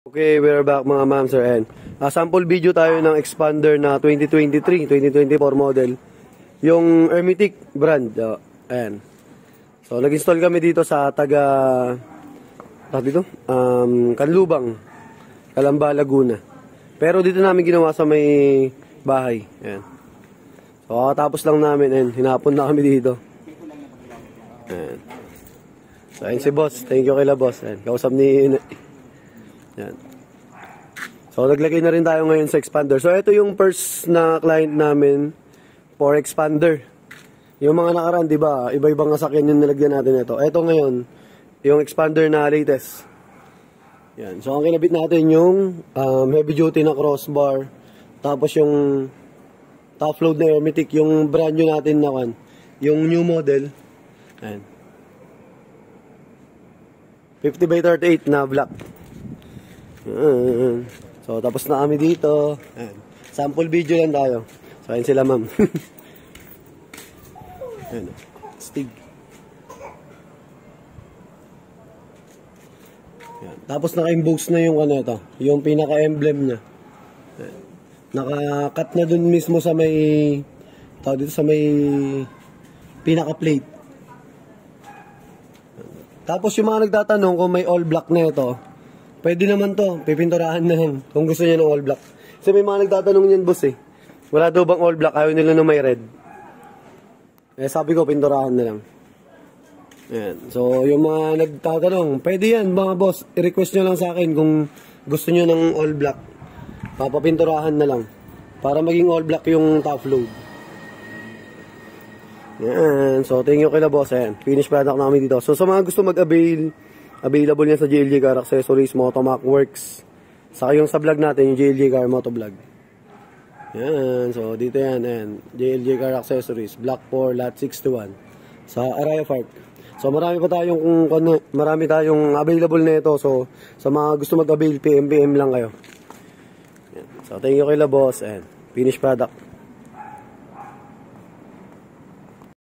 Okay, we're back mga ma'am sir, and sample video tayo ng expander na 2023-2024 model, yung Hermetic brand. Ayan. So nag-install kami dito sa Canlubang, Calamba, Laguna. Pero dito namin ginawa sa may bahay. Ayan. So kakatapos lang namin, and hinapon na kami dito. Ayan. So ayun si boss, thank you kila boss. Ayan. Kausap ni yan. So naglagay na rin tayo ngayon sa expander. So ito yung first na client namin for expander. Yung mga nakaraan, di ba? Iba-ibang sasakyan yung nilagyan natin ito. Ito ngayon, yung expander na latest. Yan. So ang kinabit natin yung heavy duty na crossbar. Tapos yung top load na Hermetic, yung brand new natin na one, yung new model. Yan. 50x38 na black. So tapos na kami dito. Ayan. Sample video lang tayo. So ayun sila ma'am. Ayan. Stig. Ayan. Tapos naka-imbose na yung ano ito, yung pinaka-emblem niya. Ayan. Naka-cut na dun mismo sa may dito sa may pinaka-plate. Tapos yung mga nagtatanong kung may all black na ito, pwede naman to, pipinturahan na lang kung gusto niya ng all black. Kasi may mga nagtatanong niyan boss eh. Wala daw bang all black, ayaw nila na may red. Eh sabi ko, pinturahan na lang. Ayan. So yung mga nagtatanong, pwede yan mga boss, i-request nyo lang sa akin kung gusto nyo ng all black. Papapinturahan na lang. Para maging all black yung top load. Ayan. So thank you kila boss. Ayan. Finish product namin dito. So sa mga gusto mag-avail, available yan sa JLG Car Accessories, Motomac Works. Saka yung sa vlog natin, yung JLG Car Motovlog. Yan. So, dito yan. Ayan. JLG Car Accessories, Block 4, Lot 61. Sa Araya Park. So, marami tayong available na ito. So, sa mga gusto mag-avail, PM lang kayo. Yan. So, thank you kay La Boss. And finish product.